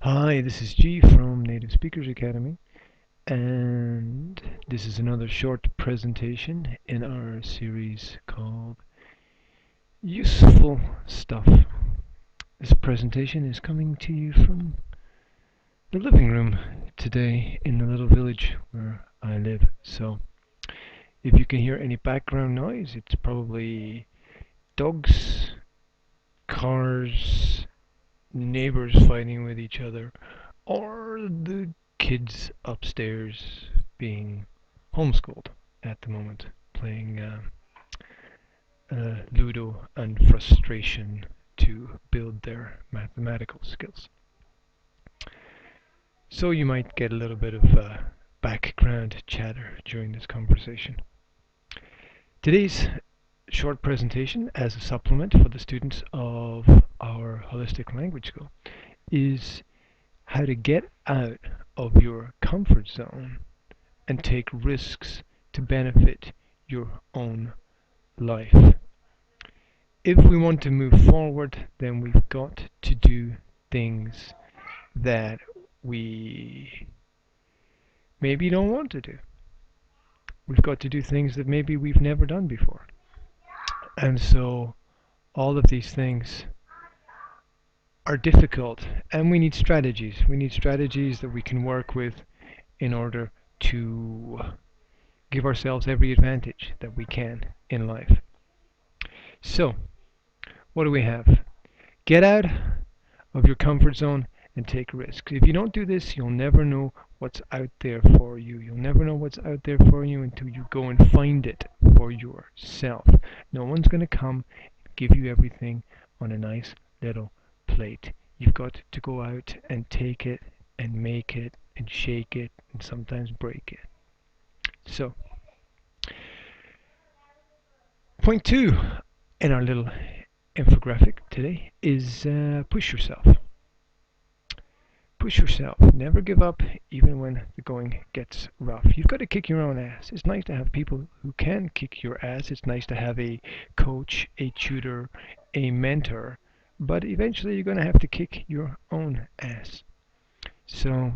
Hi, this is G from Native Speakers Academy, and this is another short presentation in our series called Useful Stuff. This presentation is coming to you from the living room today in the little village where I live. So if you can hear any background noise, it's probably dogs, cars, neighbors fighting with each other, or the kids upstairs being homeschooled at the moment, playing Ludo and frustration to build their mathematical skills. So you might get a little bit of background chatter during this conversation. Today's short presentation, as a supplement for the students of our holistic language school, is how to get out of your comfort zone and take risks to benefit your own life. If we want to move forward, then we've got to do things that we maybe don't want to do. We've got to do things that maybe we've never done before. And so all of these things are difficult, and we need strategies. We need strategies that we can work with in order to give ourselves every advantage that we can in life. So, what do we have? Get out of your comfort zone and take risks. If you don't do this, you'll never know what's out there for you. You'll never know what's out there for you until you go and find it for yourself. No one's going to come and give you everything on a nice little plate. You've got to go out and take it and make it and shake it and sometimes break it. So, point 2 in our little infographic today is push yourself. Push yourself. Never give up even when the going gets rough. You've got to kick your own ass. It's nice to have people who can kick your ass. It's nice to have a coach, a tutor, a mentor. But eventually you're going to have to kick your own ass. So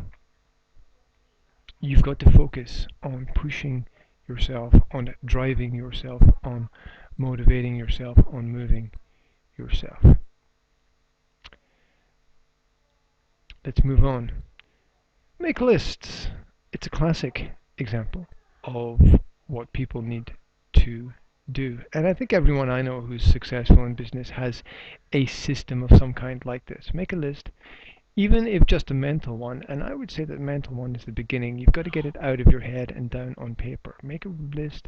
you've got to focus on pushing yourself, on driving yourself, on motivating yourself, on moving yourself. Let's move on. Make lists. It's a classic example of what people need to do. And I think everyone I know who's successful in business has a system of some kind like this. Make a list, even if just a mental one. And I would say that mental one is the beginning. You've got to get it out of your head and down on paper. Make a list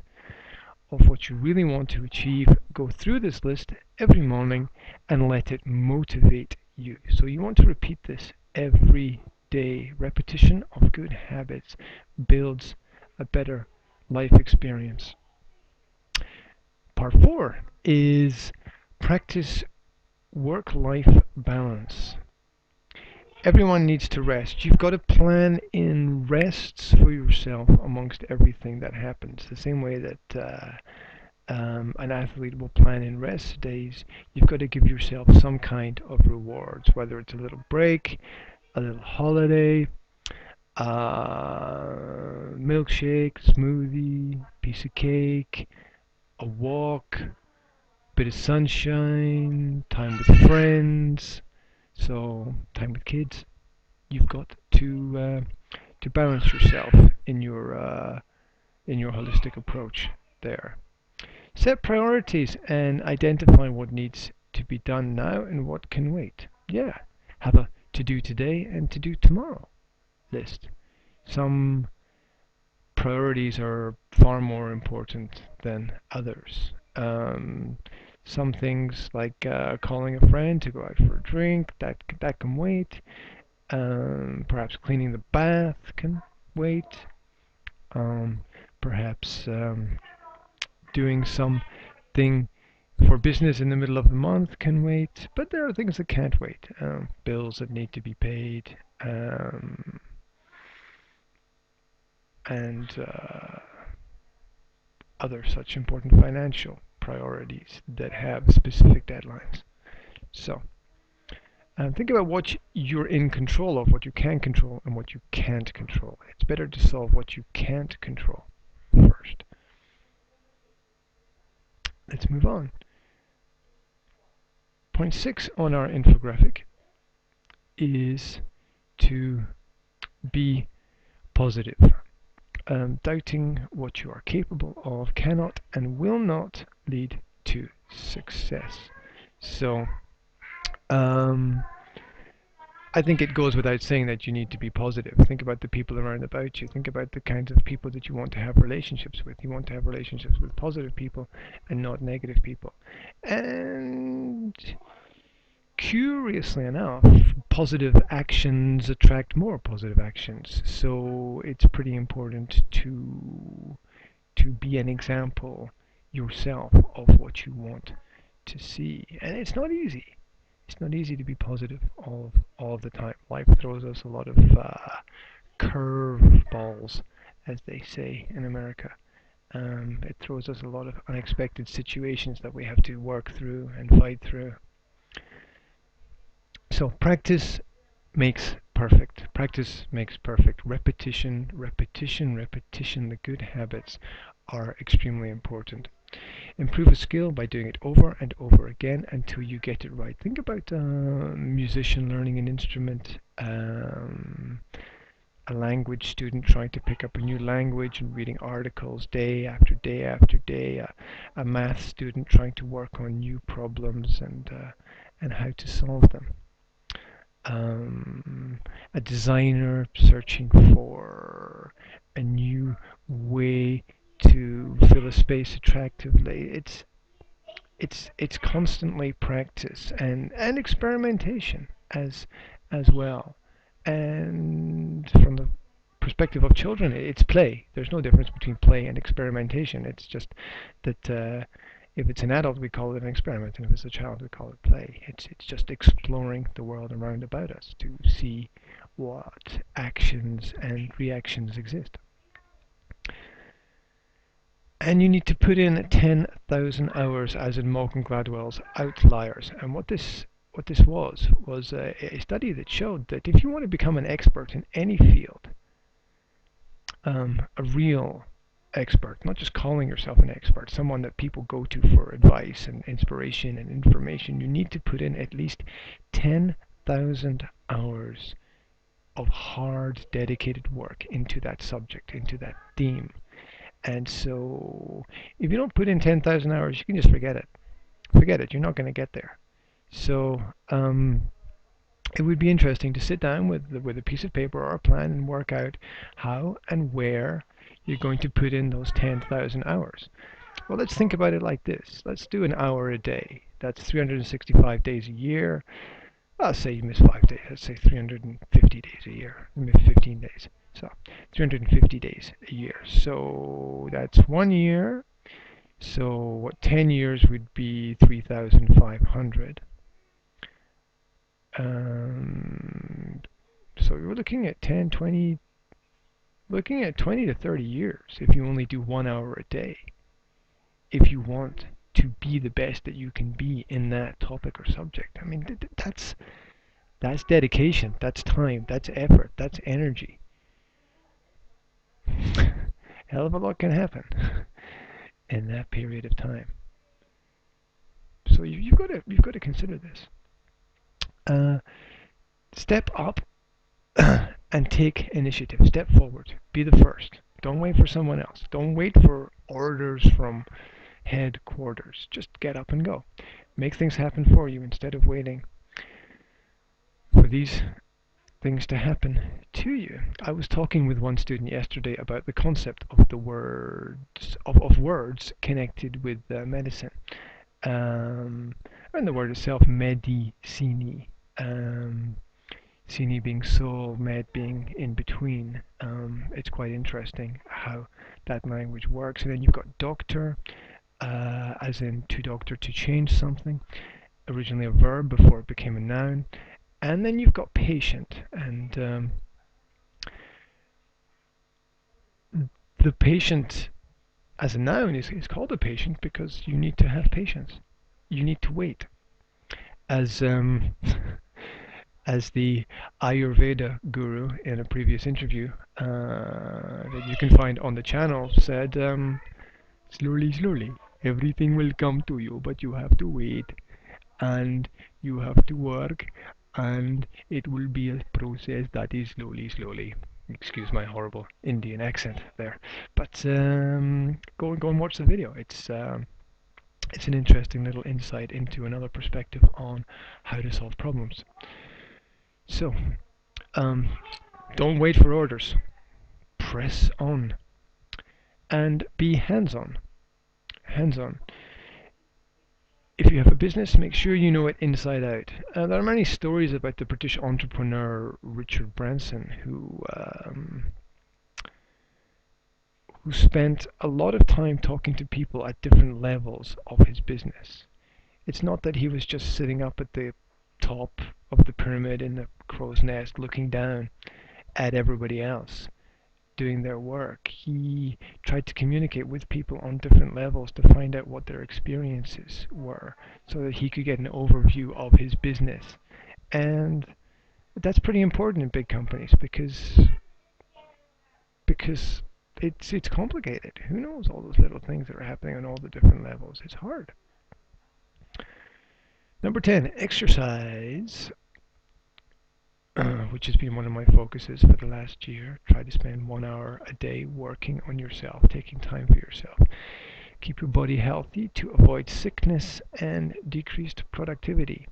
of what you really want to achieve. Go through this list every morning and let it motivate you. So you want to repeat this every day. Repetition of good habits builds a better life experience. Part 4 is practice work-life balance. Everyone needs to rest. You've got to plan in rests for yourself amongst everything that happens. The same way that an athlete will plan in rest days, you've got to give yourself some kind of rewards, whether it's a little break, a little holiday, milkshake, smoothie, piece of cake, a walk, bit of sunshine, time with friends, so time with kids. You've got to balance yourself in your holistic approach there. Set priorities and identify what needs to be done now and what can wait. Yeah, have a to do today and to do tomorrow list. Some priorities are far more important than others. Some things like calling a friend to go out for a drink, that can wait. Perhaps cleaning the bath can wait. Perhaps doing something for business in the middle of the month can wait. But there are things that can't wait. Bills that need to be paid. And other such important financial priorities that have specific deadlines. So Think about what you're in control of, what you can control, and what you can't control. It's better to solve what you can't control first. Let's move on. Point 6 on our infographic is to be positive. Doubting what you are capable of cannot and will not lead to success. So, I think it goes without saying that you need to be positive. Think about the people around about you. Think about the kinds of people that you want to have relationships with. You want to have relationships with positive people and not negative people. And curiously enough, positive actions attract more positive actions. So it's pretty important to be an example yourself of what you want to see. And it's not easy. It's not easy to be positive all of the time. Life throws us a lot of curve balls, as they say in America. It throws us a lot of unexpected situations that we have to work through and fight through. So practice makes perfect. Practice makes perfect. Repetition, repetition, repetition. The good habits are extremely important. Improve a skill by doing it over and over again until you get it right. Think about a musician learning an instrument, a language student trying to pick up a new language and reading articles day after day after day, a math student trying to work on new problems and how to solve them. A designer searching for a new way to fill a space attractively. It's constantly practice and experimentation as well. And from the perspective of children, it's play. There's no difference between play and experimentation. It's just that if it's an adult, we call it an experiment, and if it's a child, we call it play. It's just exploring the world around about us to see what actions and reactions exist. And you need to put in 10,000 hours, as in Malcolm Gladwell's Outliers. And what this was a study that showed that if you want to become an expert in any field, a real expert, not just calling yourself an expert, someone that people go to for advice and inspiration and information, you need to put in at least 10,000 hours of hard, dedicated work into that subject, into that theme. And so if you don't put in 10,000 hours, you can just forget it. Forget it. You're not going to get there. So it would be interesting to sit down with a piece of paper or a plan and work out how and where you're going to put in those 10,000 hours. Well, let's think about it like this. Let's do an hour a day. That's 365 days a year. I'll say you miss 5 days. Let's say 350 days a year. You miss 15 days. So 350 days a year. So that's 1 year. So what 10 years would be 3,500. So you're looking at 10, 20, looking at 20 to 30 years if you only do 1 hour a day. If you want to be the best that you can be in that topic or subject. I mean, that's dedication, that's time, that's effort, that's energy. Hell of a lot can happen in that period of time. So you've got to consider this. Step up and take initiative. Step forward. Be the first. Don't wait for someone else. Don't wait for orders from headquarters. Just get up and go. Make things happen for you instead of waiting for these things to happen to you. I was talking with one student yesterday about the concept of the words of words connected with medicine, and the word itself, medicini. Sini being soul, med being in between. It's quite interesting how that language works. And then you've got doctor, as in to doctor, to change something, originally a verb before it became a noun. And then you've got patient, and the patient as a noun is called a patient because you need to have patience. You need to wait. As as the Ayurveda guru in a previous interview that you can find on the channel said, slowly, slowly, everything will come to you, but you have to wait and you have to work, and it will be a process that is slowly, slowly. Excuse my horrible Indian accent there, but go and watch the video. It's an interesting little insight into another perspective on how to solve problems. So, um, don't wait for orders. Press on and be hands-on. Hands-on. If you have a business, make sure you know it inside out. There are many stories about the British entrepreneur Richard Branson, who spent a lot of time talking to people at different levels of his business. It's not that he was just sitting up at the top of the pyramid in the crow's nest looking down at everybody else doing their work. He tried to communicate with people on different levels to find out what their experiences were so that he could get an overview of his business. And that's pretty important in big companies because it's complicated. Who knows all those little things that are happening on all the different levels? It's hard. Number 10, exercise, which has been one of my focuses for the last year. Try to spend 1 hour a day working on yourself, taking time for yourself. Keep your body healthy to avoid sickness and decreased productivity.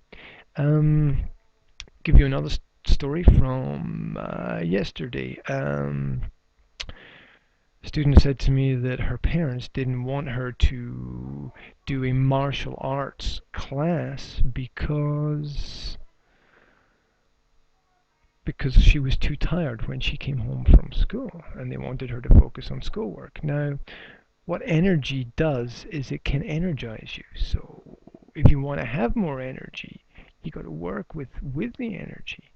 Give you another story from yesterday. A student said to me that her parents didn't want her to do a martial arts class because she was too tired when she came home from school, and they wanted her to focus on schoolwork. Now, what energy does is it can energize you. So if you want to have more energy, you got to work with the energy.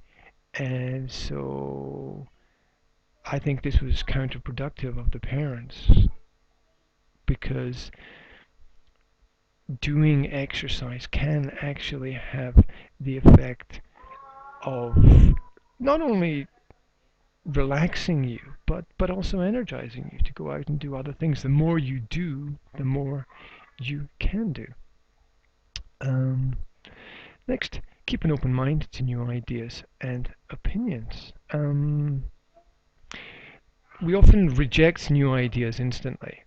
And so I think this was counterproductive of the parents, because doing exercise can actually have the effect of not only relaxing you, but also energizing you to go out and do other things. The more you do, the more you can do. Next, keep an open mind to new ideas and opinions. We often reject new ideas instantly.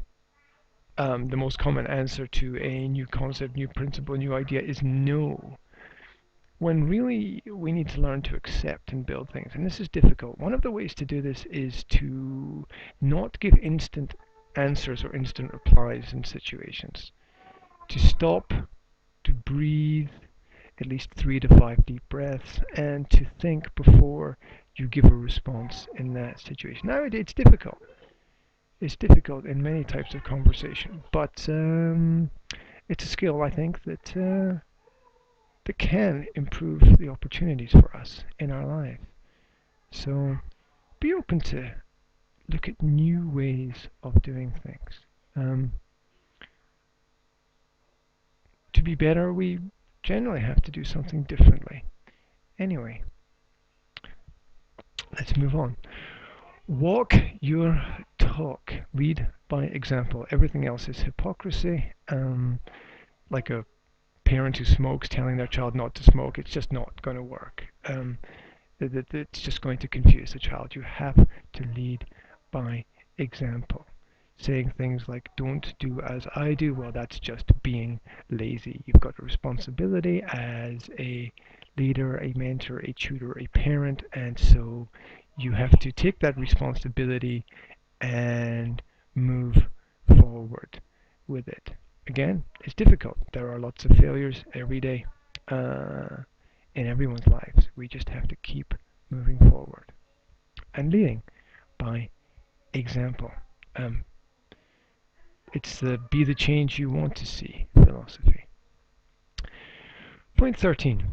The most common answer to a new concept, new principle, new idea is no. When really we need to learn to accept and build things, and this is difficult. One of the ways to do this is to not give instant answers or instant replies in situations. To stop, to breathe at least 3 to 5 deep breaths, and to think before you give a response in that situation. Now, it's difficult. It's difficult in many types of conversation, but it's a skill, I think, that can improve the opportunities for us in our life. So be open to look at new ways of doing things. To be better, we generally have to do something differently. Anyway, let's move on. Walk your talk. Lead by example. Everything else is hypocrisy. Like a parent who smokes telling their child not to smoke, it's just not going to work. It's just going to confuse the child. You have to lead by example. Saying things like, don't do as I do, well, that's just being lazy. You've got a responsibility as a leader, a mentor, a tutor, a parent, and so you have to take that responsibility and move forward with it. Again, it's difficult. There are lots of failures every day in everyone's lives. We just have to keep moving forward and leading by example. It's the be the change you want to see philosophy. Point 13.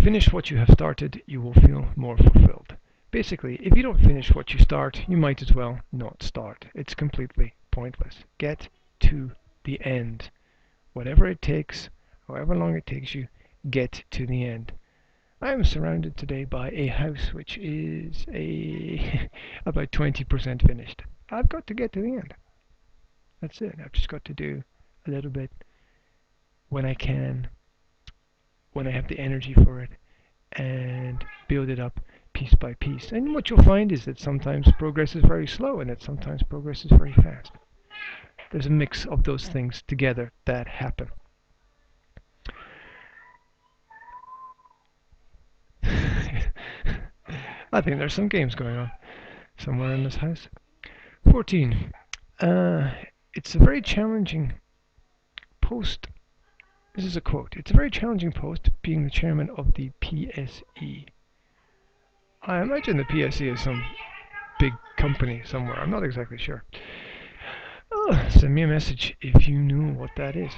Finish what you have started, you will feel more fulfilled. Basically, if you don't finish what you start, you might as well not start. It's completely pointless. Get to the end. Whatever it takes, however long it takes you, get to the end. I am surrounded today by a house which is about 20% finished. I've got to get to the end. That's it. I've just got to do a little bit when I can, when I have the energy for it, and build it up piece by piece. And what you'll find is that sometimes progress is very slow and that sometimes progress is very fast. There's a mix of those things together that happen. I think there's some games going on somewhere in this house. 14. It's a very challenging post. This is a quote. It's a very challenging post being the chairman of the PSE. I imagine the PSE is some big company somewhere. I'm not exactly sure. Oh, send me a message if you know what that is.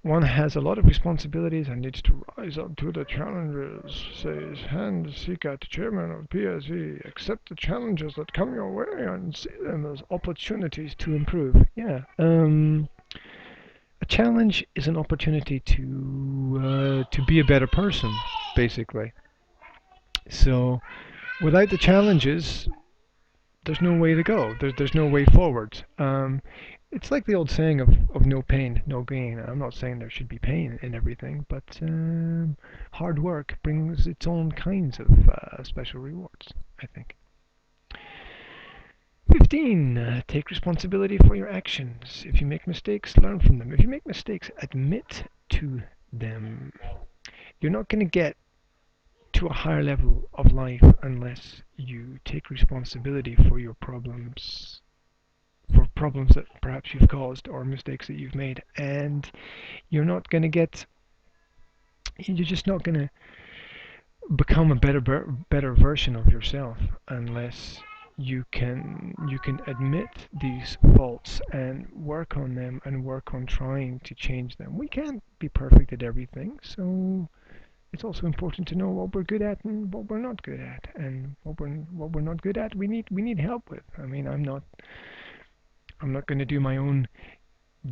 One has a lot of responsibilities and needs to rise up to the challenges, says Hand Seekat, chairman of PSE. Accept the challenges that come your way and see them as opportunities to improve. Yeah. A challenge is an opportunity to be a better person, basically. So, without the challenges, there's no way to go. There's no way forward. It's like the old saying of no pain, no gain. I'm not saying there should be pain in everything, but hard work brings its own kinds of special rewards, I think. 15. Take responsibility for your actions. If you make mistakes, learn from them. If you make mistakes, admit to them. You're not going to get to a higher level of life unless you take responsibility for your problems, for problems that perhaps you've caused or mistakes that you've made. And you're not going to get, you're just not going to become a better version of yourself unless you can admit these faults and work on them and work on trying to change them. We can't be perfect at everything, so it's also important to know what we're good at and what we're not good at. And what we're not good at, we need help with. I mean, I'm not going to do my own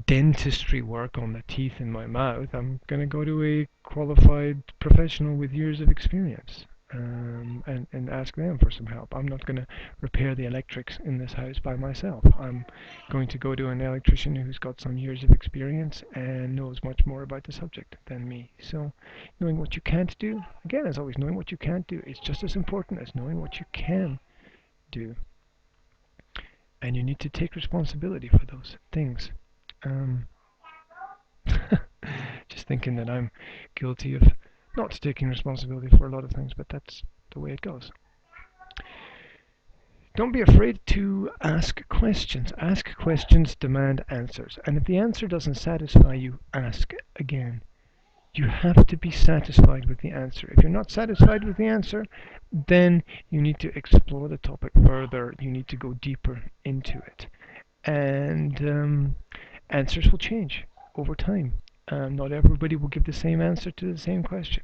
dentistry work on the teeth in my mouth. I'm going to go to a qualified professional with years of experience and ask them for some help. I'm not going to repair the electrics in this house by myself. I'm going to go to an electrician who's got some years of experience and knows much more about the subject than me. So knowing what you can't do, again, as always, knowing what you can't do is just as important as knowing what you can do. And you need to take responsibility for those things. Just thinking that I'm guilty of not taking responsibility for a lot of things, but that's the way it goes. Don't be afraid to ask questions. Ask questions, demand answers. And if the answer doesn't satisfy you, ask again. You have to be satisfied with the answer. If you're not satisfied with the answer, then you need to explore the topic further. You need to go deeper into it. And answers will change over time. Not everybody will give the same answer to the same question.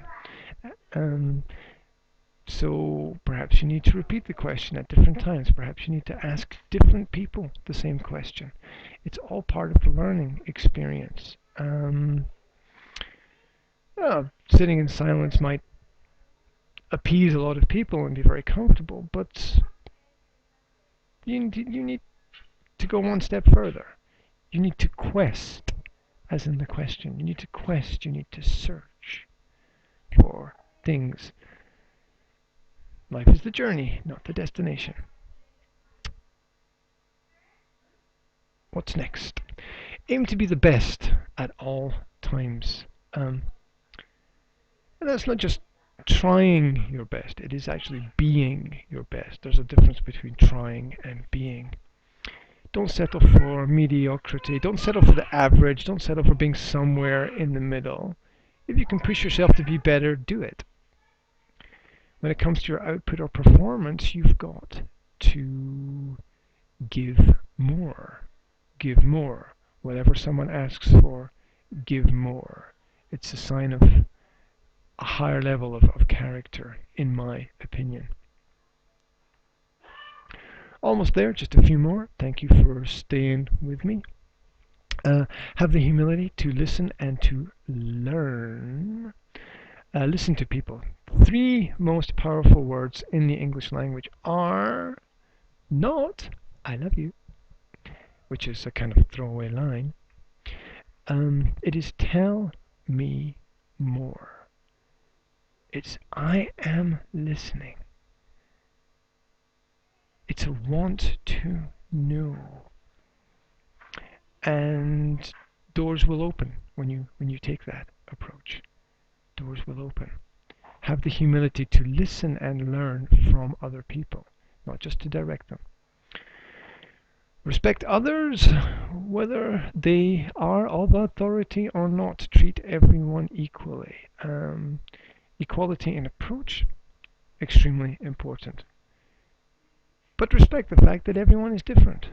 So perhaps you need to repeat the question at different times. Perhaps you need to ask different people the same question. It's all part of the learning experience. Sitting in silence might appease a lot of people and be very comfortable, but you need to go one step further. You need to quest, as in the question. You need to quest, you need to search for things. Life is the journey, not the destination. What's next? Aim to be the best at all times. And that's not just trying your best, it is actually being your best. There's a difference between trying and being. Don't settle for mediocrity. Don't settle for the average. Don't settle for being somewhere in the middle. If you can push yourself to be better, do it. When it comes to your output or performance, you've got to give more. Give more. Whatever someone asks for, give more. It's a sign of a higher level of character, in my opinion. Almost there, just a few more. Thank you for staying with me. Have the humility to listen and to learn. Listen to people. Three most powerful words in the English language are not "I love you," which is a kind of throwaway line. It is "tell me more." It's "I am listening." It's a "want to know." And doors will open when you take that approach. Doors will open. Have the humility to listen and learn from other people, not just to direct them. Respect others, whether they are of authority or not. Treat everyone equally. Equality in approach, extremely important. But respect the fact that everyone is different.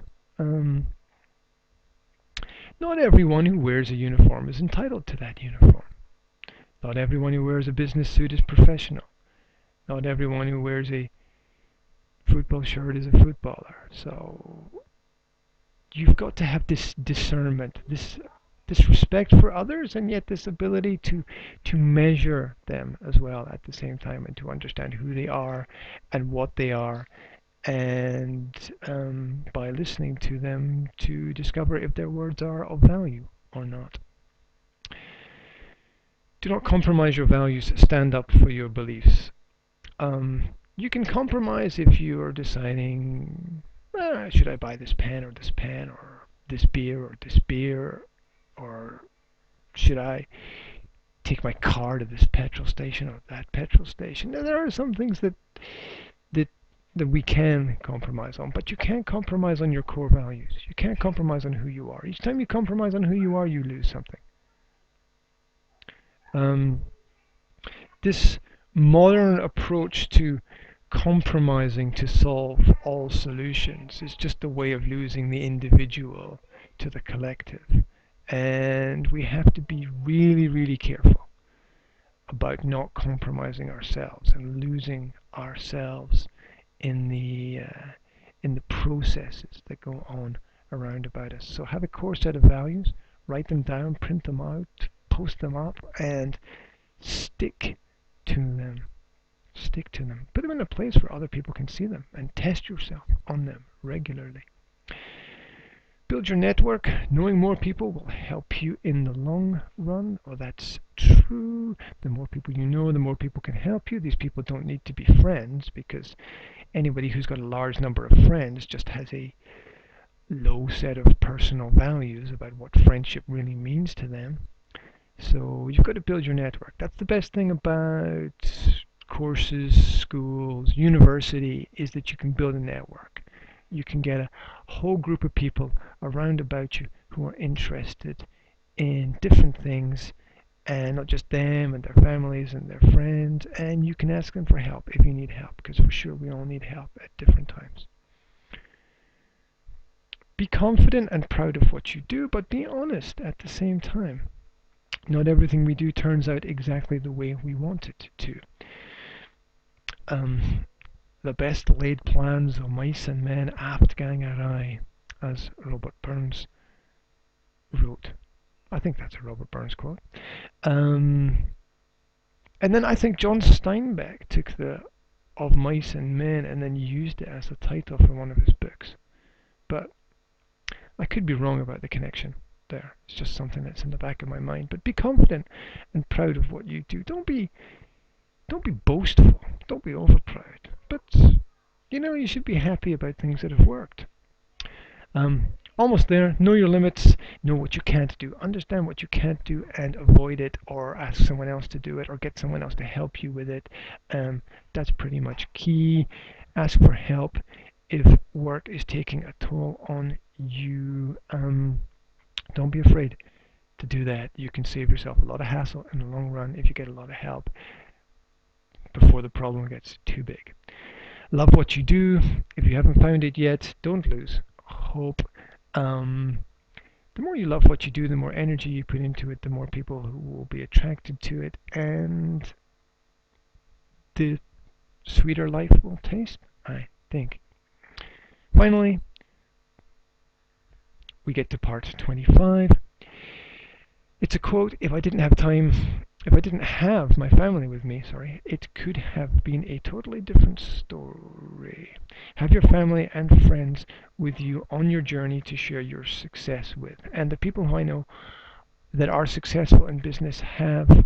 Not everyone who wears a uniform is entitled to that uniform. Not everyone who wears a business suit is professional. Not everyone who wears a football shirt is a footballer. So you've got to have this discernment, this respect for others, and yet this ability to measure them as well at the same time, and to understand who they are and what they are, and by listening to them to discover if their words are of value or not. Do not compromise your values. Stand up for your beliefs. You can compromise if you are deciding, should I buy this pen, or this beer, or should I take my car to this petrol station or that petrol station. Now, there are some things that we can compromise on, but you can't compromise on your core values. You can't compromise on who you are. Each time you compromise on who you are, you lose something. This modern approach to compromising to solve all solutions is just a way of losing the individual to the collective. And we have to be really, really careful about not compromising ourselves and losing ourselves in the processes that go on around about us. So have a core set of values, write them down, print them out, post them up, and stick to them. Stick to them. Put them in a place where other people can see them, and test yourself on them regularly. Build your network. Knowing more people will help you in the long run. Well, that's true. The more people you know, the more people can help you. These people don't need to be friends, because anybody who's got a large number of friends just has a low set of personal values about what friendship really means to them. So you've got to build your network. That's the best thing about courses, schools, university, is that you can build a network. You can get a whole group of people around about you who are interested in different things, and not just them and their families and their friends, and you can ask them for help if you need help, because for sure we all need help at different times. Be confident and proud of what you do, but be honest at the same time. Not everything we do turns out exactly the way we want it to. The best laid plans of mice and men aft gang awry, as Robert Burns wrote. I think that's a Robert Burns quote. And then I think John Steinbeck took the "Of Mice and Men" and then used it as a title for one of his books. But I could be wrong about the connection there. It's just something that's in the back of my mind. But be confident and proud of what you do. Don't be boastful. Don't be overproud. But you should be happy about things that have worked. Almost there. Know your limits. Know what you can't do. Understand what you can't do and avoid it, or ask someone else to do it, or get someone else to help you with it. That's pretty much key. Ask for help if work is taking a toll on you. Don't be afraid to do that. You can save yourself a lot of hassle in the long run if you get a lot of help before the problem gets too big. Love what you do. If you haven't found it yet, don't lose hope. The more you love what you do, the more energy you put into it, the more people who will be attracted to it, and the sweeter life will taste, I think. Finally, we get to part 25. It's a quote. If I didn't have time, if I didn't have my family with me, sorry, it could have been a totally different story. Have your family and friends with you on your journey to share your success with. And the people who I know that are successful in business have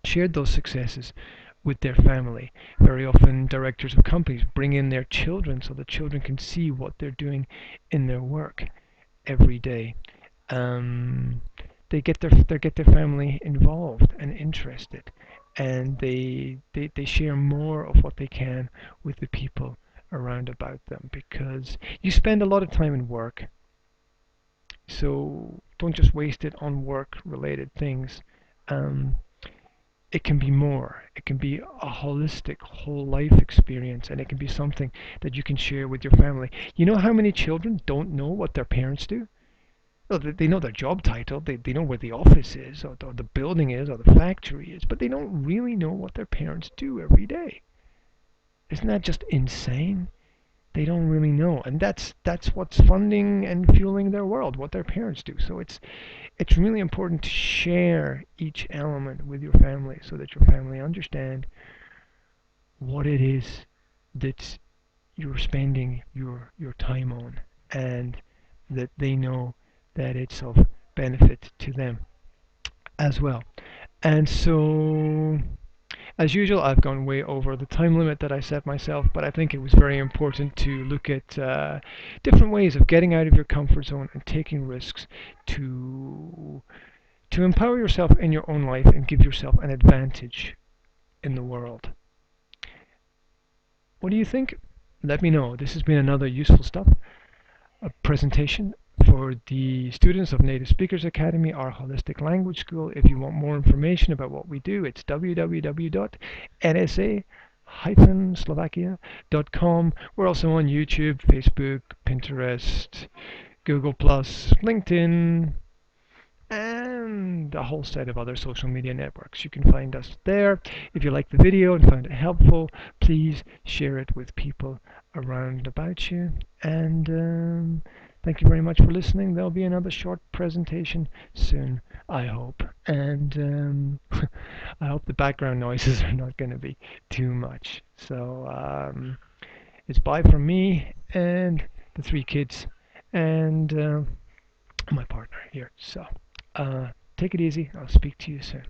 shared those successes with their family. Very often, directors of companies bring in their children so the children can see what they're doing in their work every day. Um, they get their family involved and interested, and they share more of what they can with the people around about them, because you spend a lot of time in work, so don't just waste it on work related things. um, it can be more. It can be a holistic whole life experience, and it can be something that you can share with your family. You know how many children don't know what their parents do? Well, they know their job title, they know where the office is, or the building is, or the factory is, but they don't really know what their parents do every day. Isn't that just insane? They don't really know, and that's what's funding and fueling their world, what their parents do. So it's really important to share each element with your family so that your family understand what it is that you're spending your time on, and that they know that it's of benefit to them as well. And so, as usual, I've gone way over the time limit that I set myself, but I think it was very important to look at different ways of getting out of your comfort zone and taking risks to empower yourself in your own life and give yourself an advantage in the world. What do you think? Let me know. This has been another useful stuff, a presentation for the students of Native Speakers Academy, our holistic language school. If you want more information about what we do, it's www.nsa-slovakia.com. We're also on YouTube, Facebook, Pinterest, Google+, LinkedIn, and a whole set of other social media networks. You can find us there. If you like the video and found it helpful, please share it with people around about you. And thank you very much for listening. There'll be another short presentation soon, I hope. And I hope the background noises are not going to be too much. So it's bye from me and the three kids and my partner here. So take it easy. I'll speak to you soon.